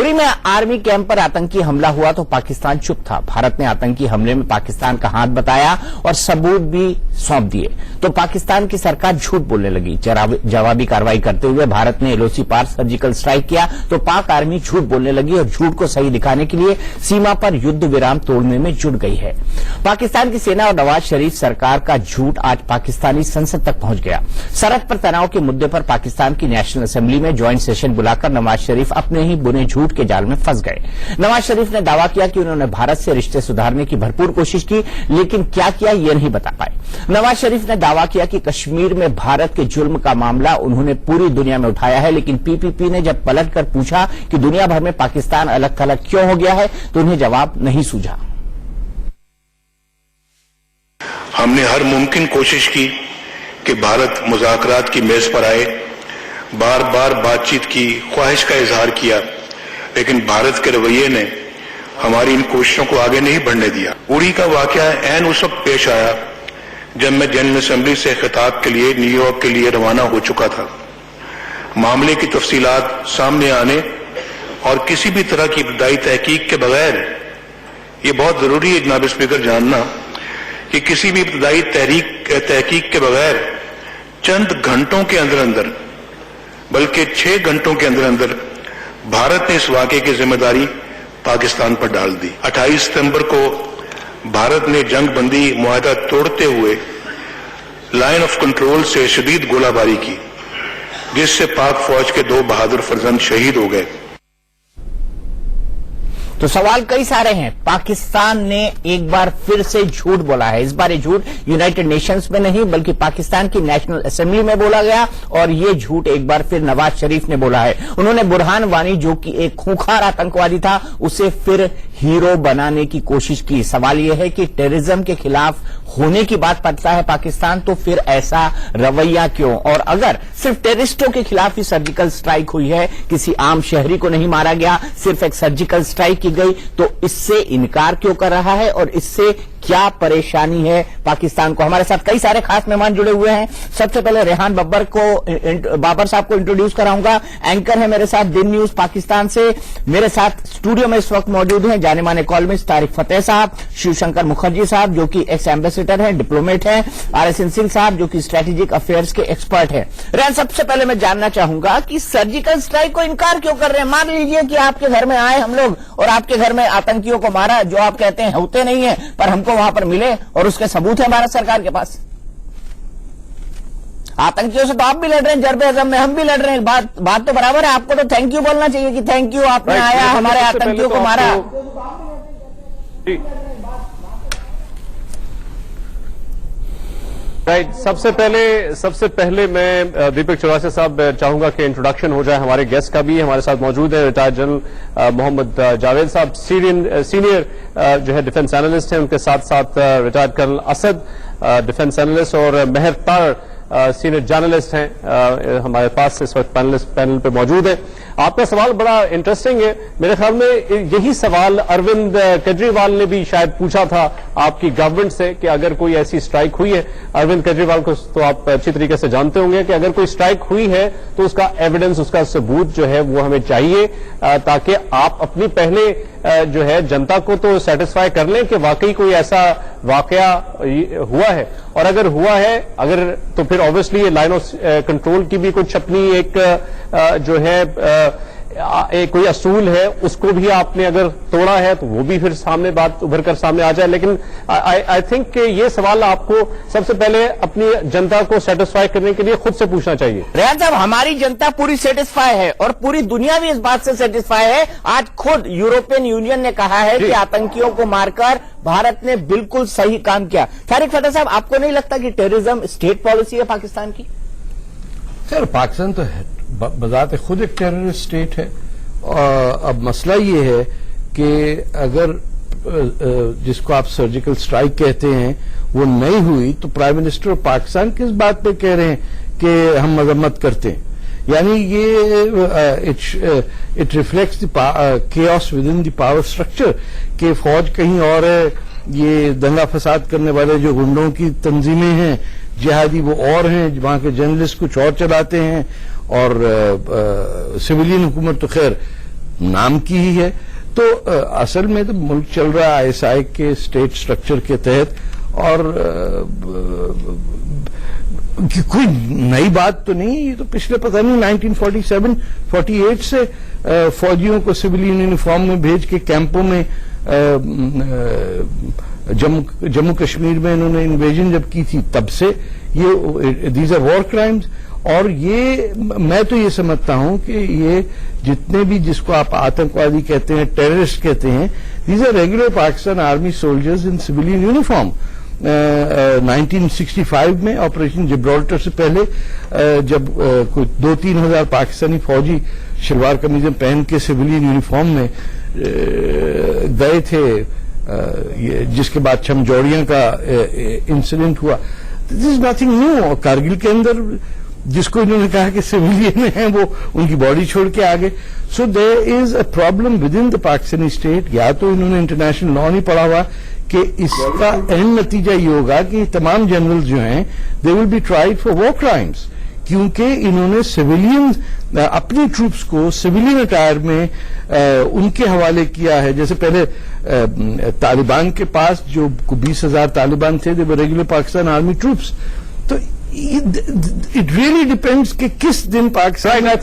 उरी में army camp पर आतंकी हमला हुआ तो पाकिस्तान चुप था। भारत ने आतंकी हमले में पाकिस्तान का हाथ बताया और सबूत भी सौंप दिए तो पाकिस्तान की सरकार झूठ बोलने लगी। जवाबी कार्रवाई करते हुए भारत ने एलओसी पार सर्जिकल स्ट्राइक किया तो पाक आर्मी झूठ बोलने लगी और झूठ को सही दिखाने के लिए सीमा पर युद्ध विराम तोड़ने में जुट गई है। पाकिस्तान की सेना और नवाज शरीफ सरकार का झूठ आज पाकिस्तानी संसद तक पहुंच गया। सरहद पर तनाव के मुद्दे पर पाकिस्तान की नेशनल असेंबली में ज्वाइंट सेशन बुलाकर नवाज शरीफ अपने ही बुने झूठ के जाल में फंस गए। नवाज शरीफ ने दावा किया कि उन्होंने भारत से रिश्ते सुधारने की भरपूर कोशिश की, लेकिन क्या किया ये नहीं बता पाए। नवाज शरीफ ने दावा किया कि कश्मीर में भारत के जुल्म का मामला उन्होंने पूरी दुनिया में उठाया है, लेकिन पीपीपी ने जब पलटकर पूछा कि दुनिया भर में पाकिस्तान अलग थलग क्यों हो गया है तो उन्हें जवाब नहीं सूझा। हमने हर मुमकिन कोशिश की कि भारत मुज़ाकरात की मेज पर आए, बार बार बातचीत की ख्वाहिश का इजहार किया, लेकिन भारत के रवैये ने हमारी इन कोशिशों को आगे नहीं बढ़ने दिया। उरी का वाकया ऐन उस वक्त पेश आया जब मैं जनरल असेंबली से खिताब के लिए न्यूयॉर्क के लिए रवाना हो चुका था। मामले की तफसीलात सामने आने और किसी भी तरह की इब्तदाई तहकीक के बगैर, ये बहुत जरूरी है जनाब स्पीकर जानना कि किसी भी इब्तदाई तहकीक के बगैर चंद घंटों के अंदर अंदर, बल्कि 6 घंटों के अंदर अंदर भारत ने इस वाक़े की जिम्मेदारी पाकिस्तान पर डाल दी। 28 सितंबर को भारत ने जंग बंदी मुआहदा तोड़ते हुए लाइन ऑफ कंट्रोल से शदीद गोलाबारी की, जिससे पाक फौज के 2 बहादुर फर्जंद शहीद हो गए। तो सवाल कई सारे हैं। पाकिस्तान ने एक बार फिर से झूठ बोला है। इस बार ये झूठ यूनाइटेड नेशंस में नहीं बल्कि पाकिस्तान की नेशनल असेंबली में बोला गया और ये झूठ एक बार फिर नवाज शरीफ ने बोला है। उन्होंने बुरहान वानी, जो कि एक खूंखार आतंकवादी था, उसे फिर हीरो बनाने की कोशिश की। सवाल यह है कि टेररिज्म के खिलाफ होने की बात करता है पाकिस्तान, तो फिर ऐसा रवैया क्यों? और अगर सिर्फ टेररिस्टों के खिलाफ ही सर्जिकल स्ट्राइक हुई है, किसी आम शहरी को नहीं मारा गया, सिर्फ एक सर्जिकल स्ट्राइक की गई, तो इससे इनकार क्यों कर रहा है और इससे क्या परेशानी है पाकिस्तान को? हमारे साथ कई सारे खास मेहमान जुड़े हुए हैं। सबसे पहले रेहान बाबर साहब को इंट्रोड्यूस कराऊंगा। एंकर है मेरे साथ दिन न्यूज पाकिस्तान से। मेरे साथ स्टूडियो में इस वक्त मौजूद हैं जाने माने कॉलमिस्ट तारिक फतेह साहब, शिवशंकर मुखर्जी साहब जो कि एक्स एम्बेसडर हैं, डिप्लोमेट हैं, RSN सिंह साहब जो कि स्ट्रेटेजिक अफेयर्स के एक्सपर्ट हैं। रेहान, सबसे पहले मैं जानना चाहूंगा कि सर्जिकल स्ट्राइक को इनकार क्यों कर रहे हैं? मान लीजिए कि आपके घर में आए हम लोग और आपके घर में आतंकियों को मारा, जो आप कहते हैं होते नहीं है, पर हमको वहां पर मिले और उसके सबूत है भारत सरकार के पास। आतंकियों से तो आप भी लड़ रहे हैं, जरबे अज़म में हम भी लड़ रहे हैं, बात तो बराबर है। आपको तो थैंक यू बोलना चाहिए कि थैंक यू, आपने आया हमारे आतंकियों को मारा। राइट, सबसे पहले मैं दीपक चौरासिया साहब चाहूंगा कि इंट्रोडक्शन हो जाए हमारे गेस्ट का भी। हमारे साथ मौजूद है रिटायर्ड जनरल मोहम्मद जावेद साहब, सीनियर जो है डिफेंस एनालिस्ट हैं, उनके साथ साथ retired colonel Asad defence analyst और मेहर तार सीनियर जर्नलिस्ट हैं हमारे पास इस वक्त पैनल पे मौजूद है। आपका सवाल बड़ा इंटरेस्टिंग है। मेरे ख्याल में यही सवाल अरविंद केजरीवाल ने भी शायद पूछा था आपकी गवर्नमेंट से कि अगर कोई ऐसी स्ट्राइक हुई है, अरविंद केजरीवाल को तो आप अच्छी तरीके से जानते होंगे कि अगर कोई स्ट्राइक हुई है तो उसका एविडेंस, उसका सबूत जो है वो हमें चाहिए, ताकि आप अपनी पहले जो है जनता को तो सेटिस्फाई कर लें कि वाकई कोई ऐसा वाकया हुआ है, और अगर हुआ है तो फिर ऑब्वियसली ये लाइन ऑफ कंट्रोल की भी कुछ अपनी एक जो है एक कोई असूल है, उसको भी आपने अगर तोड़ा है तो वो भी फिर सामने बात उभर कर सामने आ जाए। लेकिन आई थिंक कि ये सवाल आपको सबसे पहले अपनी जनता को सेटिस्फाई करने के लिए खुद से पूछना चाहिए। रेहान साहब, हमारी जनता पूरी सेटिस्फाई है और पूरी दुनिया भी इस बात से सेटिस्फाई है। आज खुद यूरोपियन यूनियन ने कहा है कि आतंकियों को मारकर भारत ने बिल्कुल सही काम किया। तारिक फतेह साहब, आपको नहीं लगता कि टेररिज्म स्टेट पॉलिसी है पाकिस्तान की? खैर, पाकिस्तान तो है बजाते खुद एक टेररिस्ट स्टेट है। अब मसला ये है कि अगर जिसको आप सर्जिकल स्ट्राइक कहते हैं वो नहीं हुई तो प्राइम मिनिस्टर पाकिस्तान किस बात पे कह रहे हैं कि हम मजम्मत करते हैं? यानी ये it reflects the chaos with in the power structure कि फौज कहीं और है, ये दंगा फसाद करने वाले जो गुंडों की तंजीमें हैं, जिहादी वो और हैं, वहां के जर्नलिस्ट कुछ और चलाते हैं, और सिविलियन हुकूमत तो खैर नाम की ही है। तो असल में तो मुल्क चल रहा है ISI के स्टेट स्ट्रक्चर के तहत, और कोई नई बात तो नहीं, ये तो पिछले पता नहीं 1947-48 से फौजियों को सिविलियन यूनिफॉर्म में भेज के कैंपों में जम्मू कश्मीर में इन्होंने इन्वेजन जब की थी तब से ये दीज आर वॉर क्राइम्स। और ये मैं तो ये समझता हूं कि ये जितने भी जिसको आप आतंकवादी कहते हैं, टेररिस्ट कहते हैं, these are regular Pakistan army soldiers in civilian uniform. 1965 में ऑपरेशन जिब्राल्टर से पहले जब कुछ 2-3 हजार पाकिस्तानी फौजी शलवार कमीजें पहन के सिविलियन यूनिफॉर्म में गए थे, जिसके बाद छमजौड़ियां का इंसिडेंट हुआ। This is nothing new. और कारगिल के अंदर जिसको इन्होंने कहा कि सिविलियन है, वो उनकी बॉडी छोड़ के आ गए। So there is a problem with in the Pakistani state. या तो इन्होंने इंटरनेशनल लॉ नहीं पढ़ा हुआ कि इसका अहम नतीजा ये होगा कि तमाम जनरल्स जो हैं they will be tried for war crimes, क्योंकि इन्होंने सिविलियन अपनी ट्रूप्स को सिविलियन अटायर में उनके हवाले किया है। जैसे पहले तालिबान के पास जो 20,000 तालिबान थे, दे वर रेगुलर पाकिस्तान आर्मी ट्रूप्स। तो इट रियली डिपेंड्स कि किस दिन Pakistan. I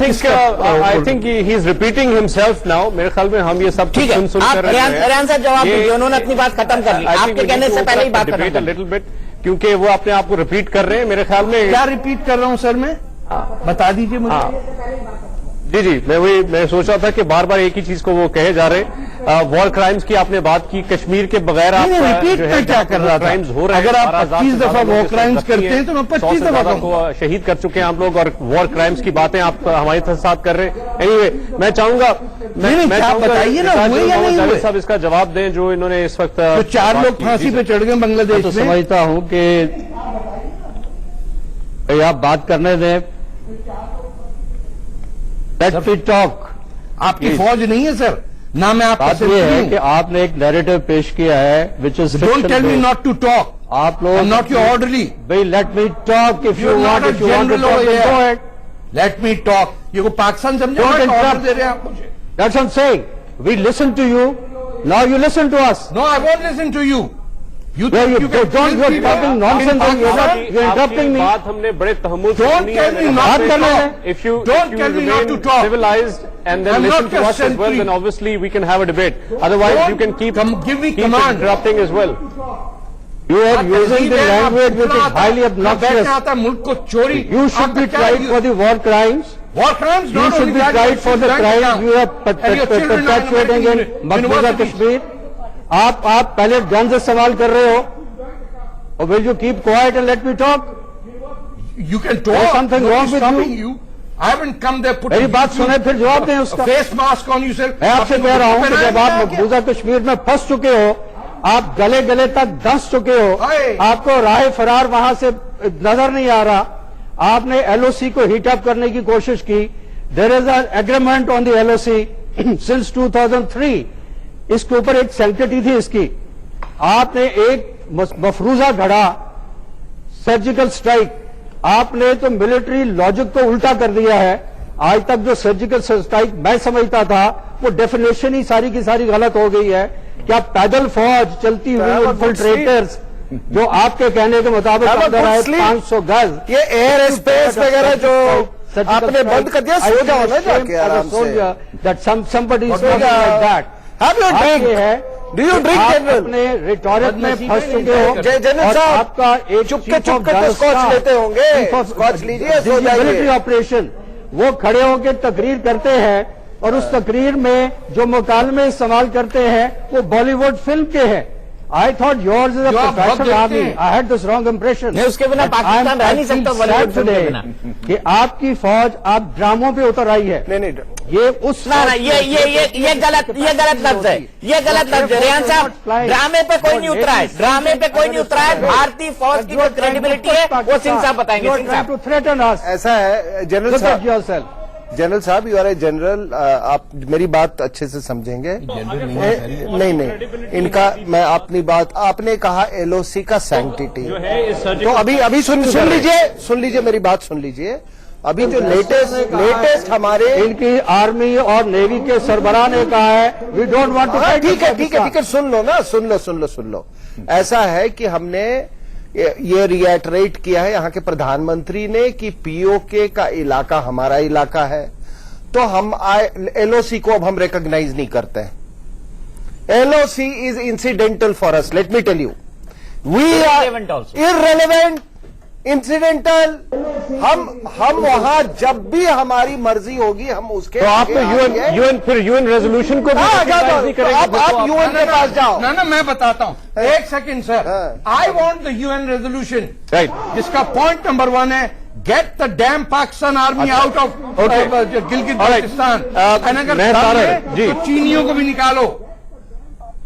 think he is repeating himself now. मेरे ख्याल में हम ये सब ठीक है, आप रेहान साहब जवाब दीजिए, उन्होंने अपनी बात खत्म कर ली, आपके कहने से पहले ही बात खत्म लिटिल बिट, क्योंकि वो अपने आप को रिपीट कर रहे हैं। मेरे ख्याल में क्या रिपीट कर रहा हूं सर मैं? बता दीजिए मुझे। जी, मैं सोच रहा था कि बार बार एक ही चीज को वो कहे जा रहे। वॉर क्राइम्स की आपने बात की, कश्मीर के बगैर आप रिपीट में क्या कर रहा था? क्राइम्स हो रहे हैं। अगर आप 25 दफा वॉर क्राइम्स करते हैं तो मैं 25 दफा को शहीद कर चुके हैं हम लोग, और वॉर क्राइम्स की बातें आप हमारे साथ कर रहे हैं। एनीवे, मैं चाहूंगा बताइए ना, हुए या नहीं हुए? साहब इसका जवाब दें जो इन्होंने इस वक्त। तो 4 लोग फांसी पे चढ़ गए बांग्लादेश में। समझता हूं कि आप बात करने दें। Late me talk. आपकी फौज नहीं है सर, ना मैं आपका बात ये है कि आपने एक नैरेटिव पेश किया है which is don't tell me not to talk. आप लोग नॉट योर ऑर्डरली। भाई let me talk if you want to talk. Let me talk. ये को पाकिस्तान समझो ऑर्डर दे रहे हैं आप मुझे। That's what I am saying. We listen to you, now you listen to us. No, I won't listen to you. You don't, you're talking nonsense. You're interrupting me. बात हमने बड़े तहम्मुल से Don't tell me not to talk. If you don't tell me not to talk. Civilized and then listen to us as well, then obviously we can have a debate. Otherwise, you can keep interrupting as well. You are using the language which is highly obnoxious. मुल्क को चोरी। You should be tried for the war crimes. War crimes. You should be tried for the crimes you are perpetuating in Maqbooza Kashmir. आप पहले gun से सवाल कर रहे हो, और will you keep quiet and let me talk? You can talk. Something wrong with you. I haven't come there put. मेरी बात सुने फिर जवाब दें उसका। Face mask on you sir. मैं आपसे कह रहा हूं कि जब आप मकबूजा कश्मीर में फंस चुके हो, आप गले गले तक धंस चुके हो, आपको राह फरार वहां से नजर नहीं आ रहा, आपने LOC को हीट अप करने की कोशिश की। There is an agreement on the LOC since 2003। इसके ऊपर एक सैंक्टिटी थी इसकी। आपने एक मफरूजा घड़ा, सर्जिकल स्ट्राइक, आपने तो मिलिट्री लॉजिक को उल्टा कर दिया है। आज तक जो सर्जिकल स्ट्राइक मैं समझता था, वो डेफिनेशन ही सारी की सारी गलत हो गई है। क्या पैदल फौज चलती हुई इन्फिल्ट्रेटर्स जो आपके कहने के मुताबिक अंदर आए 500 गज, ये एयर स्पेस वगैरह जो आपने बंद कर दिया, सो जाओ ना जाके आराम से। That somebody is not like that. Do you drink general? अपने रिटॉरिक में फंस चुके हो। जनरल साहब आपका एक चुपके तो स्कॉच लेते होंगे, स्कॉच लीजिए, सो जाइए। मिलिट्री ऑपरेशन वो खड़े होकर तकरीर करते हैं, और उस तकरीर में जो मुकालमे इस्तेमाल करते हैं वो बॉलीवुड फिल्म के हैं। I thought yours is a professional army. I had this wrong impression. नहीं, उसके बिना पाकिस्तान रह नहीं सकता बॉलीवुड फिल्म के बिना। कि आपकी फौज आप ड्रामों पे उतर आई है। नहीं, ये उस ना ये गलत लफ्ज है, ये गलत लफ्ज है। रेहान साहब, ड्रामे पे कोई नहीं उतरा है, ड्रामे पे कोई नहीं उतरा है। भारतीय फौज की जो क्रेडिबिलिटी है वो सिंह साहब बताएंगे। सिंह साहब, ऐसा है जनरल साहब, जनरल साहब, यू आर ए जनरल, आप मेरी बात अच्छे से समझेंगे। नहीं, इनका मैं अपनी बात, आपने कहा LOC का सैंक्टिटी, तो अभी सुन लीजिए मेरी बात सुन लीजिए। अभी जो लेटेस्ट हमारे इनकी आर्मी और नेवी के सरबराह ने कहा है वी डोंट वांट टू ठीक है सुन लो ना, सुन लो। ऐसा है कि हमने ये रिएटरेट किया है यहाँ के प्रधानमंत्री ने कि पीओके का इलाका हमारा इलाका है, तो हम एलओसी को अब हम रिकॉग्नाइज नहीं करते हैं। LOC is incidental for us, let me tell you, we are irrelevant, incidental. हम वहां जब भी हमारी मर्जी होगी हम उसके तो आप तो यूएन रेजोल्यूशन को भी नहीं करेंगे। आप यूएन के पास जाओ ना मैं बताता हूँ, एक second sir. I want the UN resolution, right, जिसका पॉइंट नंबर 1 है get the dam Pakistan army out of Gilgit Baltistan. अगर तो चीनियों को भी निकालो।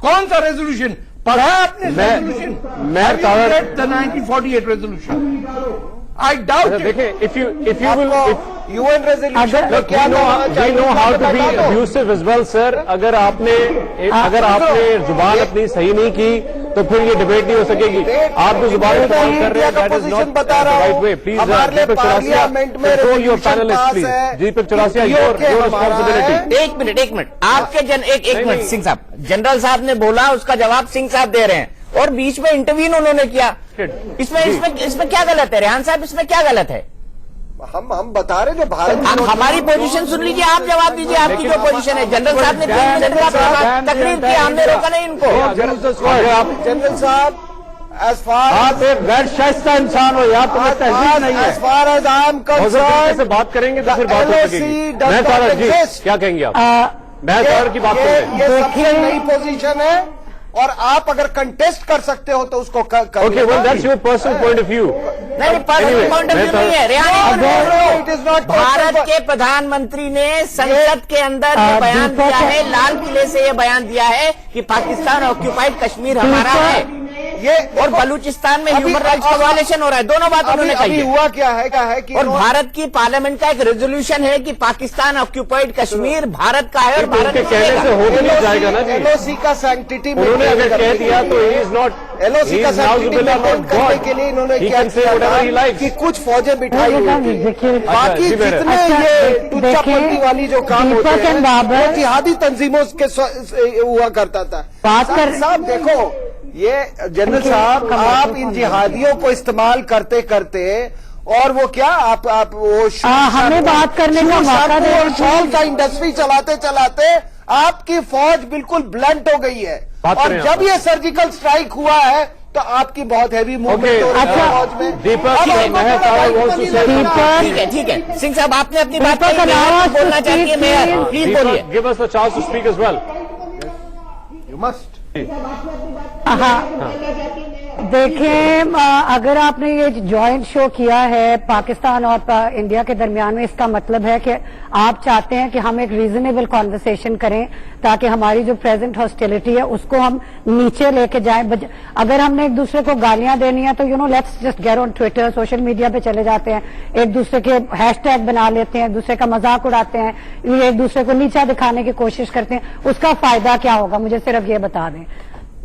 कौन सा रेजोल्यूशन पढ़ा आपने? Resolution the 1948 resolution. I doubt it. देखें, if you will, UN resolution look, we know how to be abusive as well, sir. अगर आपने जुबान अपनी सही नहीं की तो फिर ये डिबेट नहीं हो सकेगी। आप जो जुबान इस्तेमाल कर रहे हैं that is not the right way. Please, Deepak Chaurasia, control your panelists, please. Deepak Chaurasia, your responsibility. एक मिनट आपके एक मिनट सिंह साहब, जनरल साहब ने बोला, उसका जवाब सिंह साहब दे रहे हैं और बीच में इंटरवीन उन्होंने किया। इसमें क्या गलत है रेहान साहब, इसमें क्या गलत है? हम बता रहे जो भारत हमारी पोजीशन सुन लीजिए, आप जवाब दीजिए आपकी जो पोजीशन है। जनरल साहब ने 3 मिनट का तकरीर किया, हमने रोका नहीं इनको। जनरल साहब एज फार आप एक गैर शाइस्ता इंसान हो, यहाँ तुम्हें तहजीब नहीं है। As far as I am concerned से बात करेंगे तो फिर बात हो सकेगी। मैं तारक जी क्या कहेंगे आप? मैं तारक की बात करेंगे। ये सबसे नई पोजीशन है और आप अगर कंटेस्ट कर सकते हो तो उसको okay, well that's your personal point of view. नहीं, पर्सनल पॉइंट ऑफ व्यू नहीं है Rehan. It is not Bharat के प्रधानमंत्री ने संसद के अंदर ये बयान दिया है, लाल किले से ये बयान दिया है कि पाकिस्तान ऑक्यूपाइड कश्मीर हमारा है, ये और बलूचिस्तान में ह्यूमन राइट्स का वायलेशन हो रहा है। दोनों बात उन्होंने कही है। हुआ क्या है कि और भारत की पार्लियामेंट का एक रेजोल्यूशन है कि पाकिस्तान ऑक्यूपाइड कश्मीर भारत का है और भारत के कहने से हो नहीं जाएगा ना जी। एलओसी का सैंक्टिटी उन्होंने अगर कह दिया तो ही इज नॉट एलओसी का सैंक्टिटी मेंटेन करने के लिए इन्होंने क्या किया कि कुछ फौजें बिठाई हुई, बाकी जितने ये टुच्चा पलटी वाली जो काम होते हैं वो जिहादी तंजीमों के हुआ करता था। साहब देखो, ये जनरल साहब आप इन जिहादियों को इस्तेमाल करते करते और वो क्या आप वो हमें बात करने का मौका दे, और शॉल का इंडस्ट्री चलाते चलाते आपकी फौज बिल्कुल ब्लंट हो गई है। और जब ये सर्जिकल स्ट्राइक हुआ है तो आपकी बहुत हैवी मूवमेंट हो रही है फौज में। ठीक है सिंह साहब, आपने अपनी बात बोलना चाहिए। मैं प्लीज बोलिए। Give us the chance to speak as well. You must. देखें, अगर आपने ये जॉइंट शो किया है पाकिस्तान और इंडिया के दरमियान में, इसका मतलब है कि आप चाहते हैं कि हम एक रीजनेबल कॉन्वर्सेशन करें ताकि हमारी जो प्रेजेंट हॉस्टिलिटी है उसको हम नीचे लेके जाएं। अगर हमने एक दूसरे को गालियां देनी है तो let's just get on Twitter, social media पे चले जाते हैं, एक दूसरे के हैशटैग बना लेते हैं, एक दूसरे का मजाक उड़ाते हैं, एक दूसरे को नीचा दिखाने की कोशिश करते हैं। उसका फायदा क्या होगा? मुझे सिर्फ ये बता दें।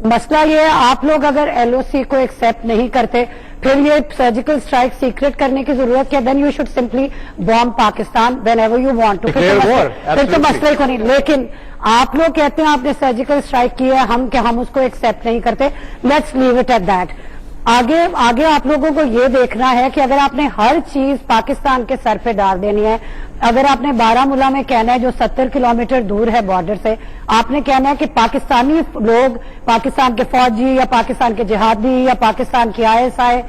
मसला ये है, आप लोग अगर एलओसी को एक्सेप्ट नहीं करते, फिर ये सर्जिकल स्ट्राइक सीक्रेट करने की जरूरत क्या? Then you should simply bomb Pakistan whenever you want to. फिर तो मसला ही को नहीं। लेकिन आप लोग कहते हैं आपने सर्जिकल स्ट्राइक की है, हम उसको एक्सेप्ट नहीं करते। Let's leave it at that. आगे आप लोगों को ये देखना है कि अगर आपने हर चीज पाकिस्तान के सर पे डाल देनी है, अगर आपने बारामूला में कहना है जो 70 किलोमीटर दूर है बॉर्डर से, आपने कहना है कि पाकिस्तानी लोग, पाकिस्तान के फौजी या पाकिस्तान के जिहादी या पाकिस्तान की ISI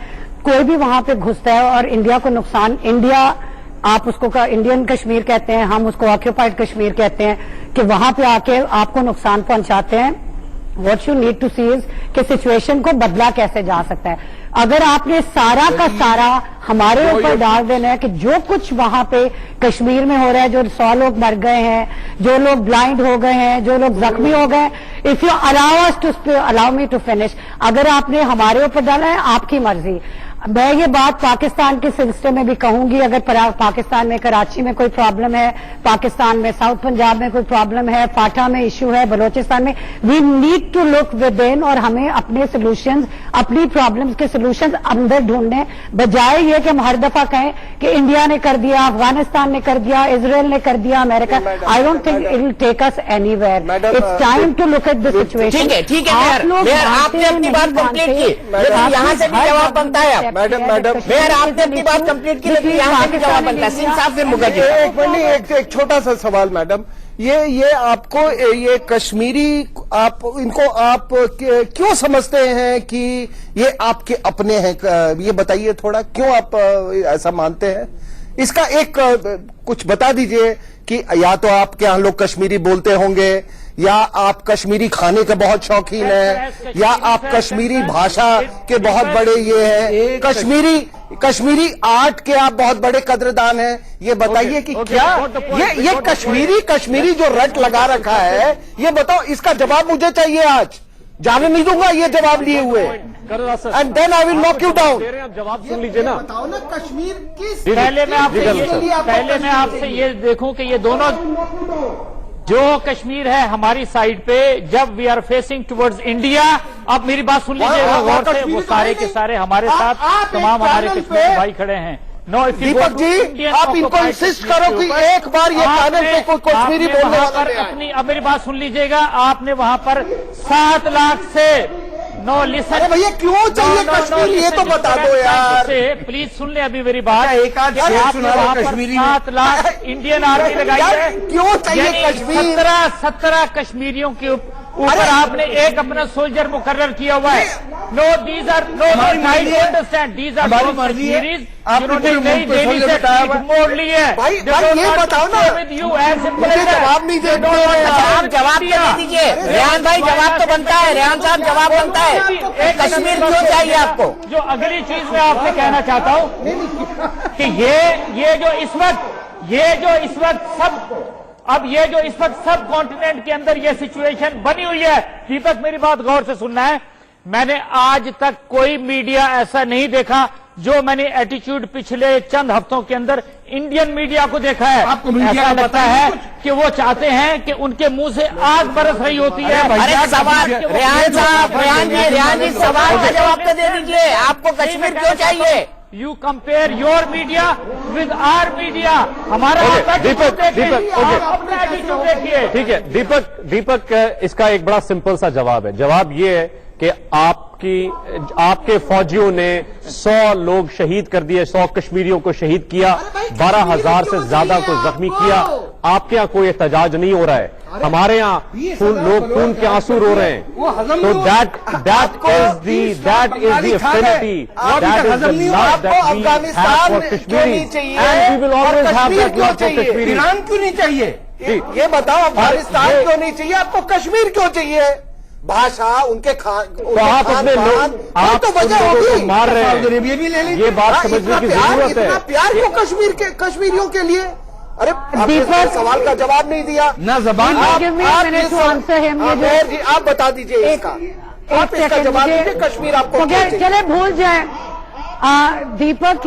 कोई भी वहां पे घुसता है और इंडिया को नुकसान, इंडिया आप उसको इंडियन कश्मीर कहते हैं, हम उसको ऑक्यूपाइड कश्मीर कहते हैं, कि वहां पे आके आपको नुकसान पहुंचाते हैं। What you need to see is कि सिचुएशन को बदला कैसे जा सकता है। अगर आपने सारा का सारा हमारे ऊपर डाल देना है कि जो कुछ वहां पे कश्मीर में हो रहा है, जो 100 लोग मर गए हैं, जो लोग ब्लाइंड हो गए हैं, जो लोग जख्मी हो गए, if you allow me to finish, अगर आपने हमारे ऊपर डाला है, आपकी मर्जी। میں یہ بات پاکستان کے سلسلے میں بھی کہوں گی، اگر پاکستان میں کراچی میں کوئی پرابلم ہے، پاکستان میں ساؤتھ پنجاب میں کوئی پرابلم ہے، فاٹا میں ایشو ہے، بلوچستان میں، we need to look with in, اور ہمیں اپنے سولوشنز، اپنی پرابلمز کے سولوشنز اندر ڈھونڈنے، بجائے یہ کہ ہم ہر دفعہ کہیں کہ انڈیا نے کر دیا، افغانستان نے کر دیا، اسرائیل نے کر دیا، امریکہ. I don't think it will take us anywhere ویئر. It's time to look at the situation. ٹھیک ہے میئر، آپ نے اپنی بات کمپلیٹ کی، لیکن یہاں سے بھی جواب بنتا ہے. میڈم میئر آپ نے اپنی بات کمپلیٹ کی، لیکن یہاں سے بھی جواب بنتا ہے. سین صاحب پھر مکھرجی. ایک چھوٹا سا سوال میڈم، یہ آپ کو یہ کشمیری آپ ان کو آپ کیوں سمجھتے ہیں کہ یہ آپ کے اپنے ہیں؟ یہ بتائیے تھوڑا، کیوں آپ ایسا مانتے ہیں؟ اس کا ایک کچھ بتا دیجئے کہ یا تو آپ کے یہاں لوگ کشمیری بولتے ہوں گے، یا آپ کشمیری کھانے کے بہت شوقین ہیں، یا آپ کشمیری بھاشا کے بہت بڑے یہ ہیں، کشمیری آرٹ کے آپ بہت بڑے قدردان ہیں. یہ بتائیے کہ کیا یہ کشمیری جو رٹ لگا رکھا ہے، یہ بتاؤ، اس کا جواب مجھے چاہیے. آج جانے نہیں دوں گا یہ جواب لیے ہوئے. اینڈ دین آئی ول ناک یو ڈاؤن. جواب سن لیجیے نا. بتاؤ نا کشمیر کس پہلے میں آپ سے یہ دیکھوں کہ یہ دونوں جو کشمیر ہے ہماری سائڈ پہ، جب we are facing towards India, آپ میری بات سن لیجیے غور سے، وہ سارے کے سارے ہمارے ساتھ تمام ہمارے کشمیری بھائی کھڑے ہیں. دیپک جی، آپ ان کو انسسٹ کرو کہ ایک بار یہ چینل پہ کوئی کشمیری بولنے والا نہیں آئے. اب میری بات سن لیجیے گا، آپ نے وہاں پر 7 لاکھ سے ارے بھیا کیوں چاہیے کشمیر، یہ تو بتا دو یار. پلیز سن لیں ابھی میری بات. ایک آدھ آپ نے وہاں پر 7 لاکھ انڈین آرمی لگائی ہے. کیوں چاہیے کشمیر؟ 17 کشمیریوں کے اوپر آپ نے ایک اپنا سولجر مقرر کیا ہوا ہے. No these are understand, these are Kashmiris جنہوں نے نئی دہلی سے موڑ لی ہے. یہ بتاؤ نا، مجھے جواب نہیں دے دو. آپ جواب تو دے دیجیے. ریحان بھائی جواب تو بنتا ہے، ریحان صاحب جواب بنتا ہے. کشمیر کیوں چاہیے آپ کو؟ جو اگلی چیز میں آپ سے کہنا چاہتا ہوں کہ یہ جو اس وقت سب کانٹیننٹ کے اندر یہ سچویشن بنی ہوئی ہے. دیپک میری بات غور سے سننا ہے. میں نے آج تک کوئی میڈیا ایسا نہیں دیکھا جو میں نے ایٹیچیوڈ پچھلے چند ہفتوں کے اندر انڈین میڈیا کو دیکھا ہے. ایسا لگتا ہے کہ وہ چاہتے ہیں کہ ان کے منہ سے آگ برس رہی ہوتی ہے. ارے سوال ریحان صاحب، ریحان جی سوال کا جواب تو دے دیجیے. آپ کو کشمیر کیوں چاہیے؟ You compare your media with our media. ہمارا ٹھیک ہے دیپک، اس کا ایک بڑا سمپل سا جواب ہے. جواب یہ ہے کہ آپ کے فوجیوں نے 100 لوگ شہید کر دیے، 100 کشمیریوں کو شہید کیا، 12,000 سے زیادہ کو زخمی کیا. آپ کے یہاں کوئی احتجاج نہیں ہو رہا ہے، ہمارے یہاں لوگ خون کے آنسو رو رہے ہیں. تو that is the affinity, that is the love that we have for Kashmiris, and we will always have that love for Kashmiris. Iran کیوں نہیں چاہیے؟ یہ بتاؤ، افغانستان کیوں نہیں چاہیے آپ کو؟ کشمیر کیوں چاہیے؟ بھاشا، ان کے تو آپ اپنے لوگ آپ کو مار رہے ہیں، یہ بات سمجھنے کی ضرورت ہے. اتنا پیار کیوں کشمیریوں کے لیے؟ ارے سوال کا جواب نہیں دیا. نہ زبان آپ بتا دیجئے اس کا، آپ اس کا جواب دیجئے. کشمیر آپ کو چلے بھول جائیں. دیپک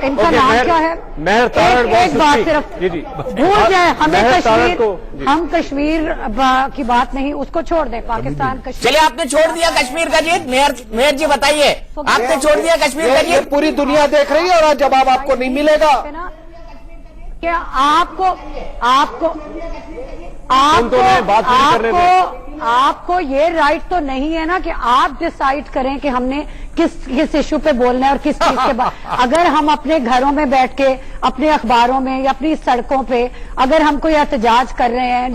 ان کا نام کیا ہے؟ ایک بات صرف بھول جائیں، ہم کشمیر کی بات نہیں، اس کو چھوڑ دیں. پاکستان کشمیر. چلیے آپ نے چھوڑ دیا کشمیر کا جیت. میئر جی بتائیے، آپ نے چھوڑ دیا کشمیر کا یہ جیت. پوری دنیا دیکھ رہی ہے اور جواب آپ کو نہیں ملے گا. کہ آپ کو یہ رائٹ تو نہیں ہے نا کہ آپ ڈیسائیڈ کریں کہ ہم نے کس ایشو پہ بولنا ہے اور کس چیز کے بعد. اگر ہم اپنے گھروں میں بیٹھ کے، اپنے اخباروں میں یا اپنی سڑکوں پہ اگر ہم کوئی احتجاج کر رہے ہیں،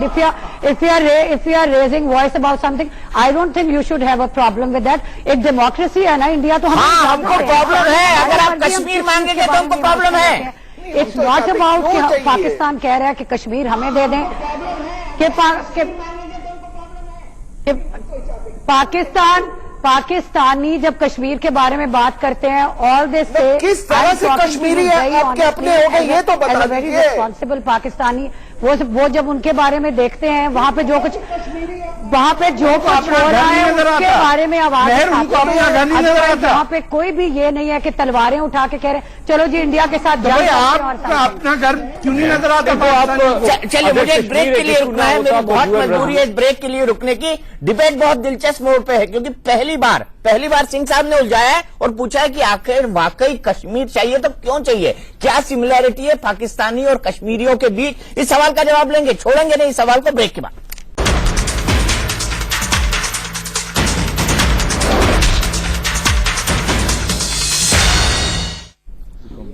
if you are raising voice about something, I don't think you should have a problem with that. ایک ڈیموکریسی ہے نا انڈیا، تو ہم کو پرابلم ہے. اگر آپ کشمیر مانگیں گے تو ہم کو پرابلم ہے. اٹس ناٹ اباؤٹ کہ پاکستان کہہ رہا ہے کہ کشمیر ہمیں دے دیں، کہ پاکستانی جب کشمیر کے بارے میں بات کرتے ہیں اور کس طرح سے کشمیری آپ کے اپنے ہو گئے یہ تو بتا دیجیے. ریسپانسبل پاکستانی وہ جب ان کے بارے میں دیکھتے ہیں وہاں پہ جو کچھ वहाँ पे जो कुछ हो रहा है उसके बारे में आवाज वहाँ पे कोई भी ये नहीं है कि तलवारें उठा के कह रहे हैं चलो जी इंडिया के साथ अपना घर क्यों नहीं नजर आता? चलिए, मुझे एक ब्रेक के लिए रुकना है, मेरी बहुत मजबूरी है इस ब्रेक के लिए रुकने की। डिबेट बहुत दिलचस्प मोड़ पे है क्योंकि पहली बार सिंह साहब ने उलझाया है और पूछा है कि आखिर वाकई कश्मीर चाहिए तो क्यों चाहिए, क्या सिमिलैरिटी है पाकिस्तानी और कश्मीरियों के बीच। इस सवाल का जवाब लेंगे, छोड़ेंगे नहीं इस सवाल को ब्रेक के बाद।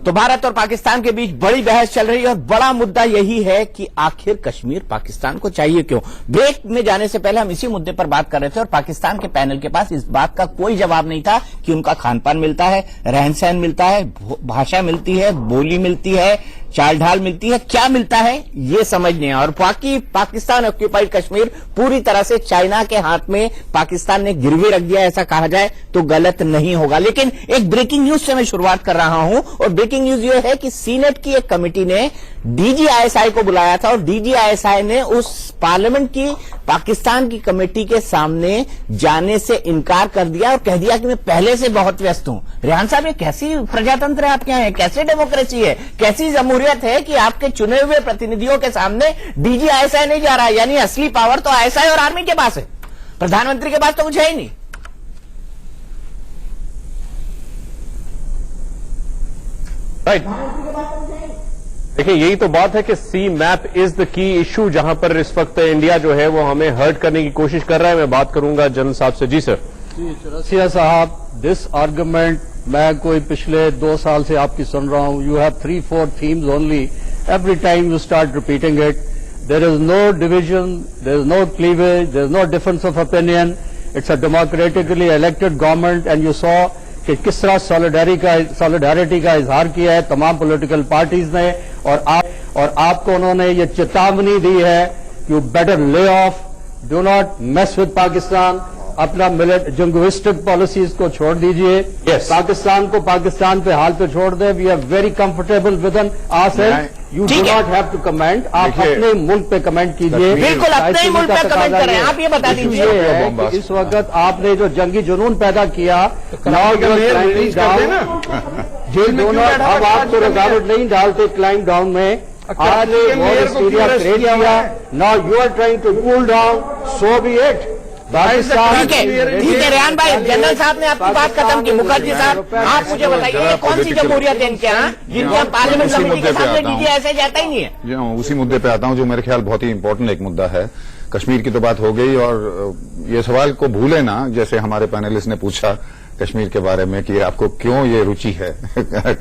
तो भारत और पाकिस्तान के बीच बड़ी बहस चल रही है और बड़ा मुद्दा यही है कि आखिर कश्मीर पाकिस्तान को चाहिए क्यों। ब्रेक में जाने से पहले हम इसी मुद्दे पर बात कर रहे थे और पाकिस्तान के पैनल के पास इस बात का कोई जवाब नहीं था कि उनका खान पान मिलता है, रहन सहन मिलता है, भाषा मिलती है, बोली मिलती है, चाल ढाल मिलती है, क्या मिलता है ये समझ नहीं है। और पाकिस्तान ऑक्यूपाइड कश्मीर पूरी तरह से चाइना के हाथ में पाकिस्तान ने गिरवी रख दिया, ऐसा कहा जाए तो गलत नहीं होगा। लेकिन एक ब्रेकिंग न्यूज से मैं शुरुआत कर रहा हूं और ब्रेकिंग न्यूज ये है कि सीनेट की एक कमेटी ने डीजीआईएसआई को बुलाया था और डीजीआईएसआई ने उस पार्लियामेंट की पाकिस्तान की कमेटी के सामने जाने से इनकार कर दिया और कह दिया कि मैं पहले से बहुत व्यस्त हूं। रेहान साहब, ये कैसी प्रजातंत्र है आपके यहां, कैसी डेमोक्रेसी है, कैसी जमहूरियत है कि आपके चुने हुए प्रतिनिधियों के सामने डीजीआईएसआई नहीं जा रहा है? यानी असली पावर तो आईएसआई और आर्मी के पास है, प्रधानमंत्री के पास तो कुछ है ही नहीं। राइट, देखिए यही तो बात है कि C map is the key issue, जहां पर इस वक्त इंडिया जो है वो हमें हर्ट करने की कोशिश कर रहा है। मैं बात करूंगा जनरल साहब से। जी सर। जी चौरसिया साहब, दिस आर्गुमेंट मैं कोई पिछले 2 साल से आपकी सुन रहा हूं। You have 3-4 themes only, every time you start repeating it. There is no division, there is no cleavage, there is no difference of opinion. It's a democratically elected government and you saw कि किस तरह solidarity का इजहार किया है तमाम political parties ने, और आपको उन्होंने ये चेतावनी दी है, you better lay off, do not mess with Pakistan, अपना जिंगोइस्टिक पॉलिसीज को छोड़ दीजिए। पाकिस्तान को पाकिस्तान पे हाल पे छोड़ दे। We are very comfortable with an ourself. You do not have to comment, आप अपने मुल्क पे कमेंट कीजिए। बिल्कुल अपने ही मुल्क पे कमेंट करें, आप ये बता दीजिए। ये है कि इस वक्त आपने जो जंगी जुनून पैदा किया, now you are climbing down, अब आपको रुकावट नहीं डालते क्लाइंब डाउन में। आपने बहुत सीरिया क्रिएट किया, now you are trying to cool down, so be it. ठीक है रेहान भाई, जनरल साहब ने आपकी बात खत्म की। मुखर्जी साहब, आप मुझे बताइए कौन सी जमहूरियत है इनके यहाँ जिनके पार्लियामेंट कमेटी के सामने डीजीआईएसआई ऐसे जाता ही नहीं है? उसी मुद्दे पे आता हूं जो मेरे ख्याल बहुत ही इंपॉर्टेंट एक मुद्दा है। कश्मीर की तो बात हो गई और ये सवाल को भूले ना, जैसे हमारे पैनलिस्ट ने पूछा कश्मीर के बारे में कि आपको क्यों ये रुचि है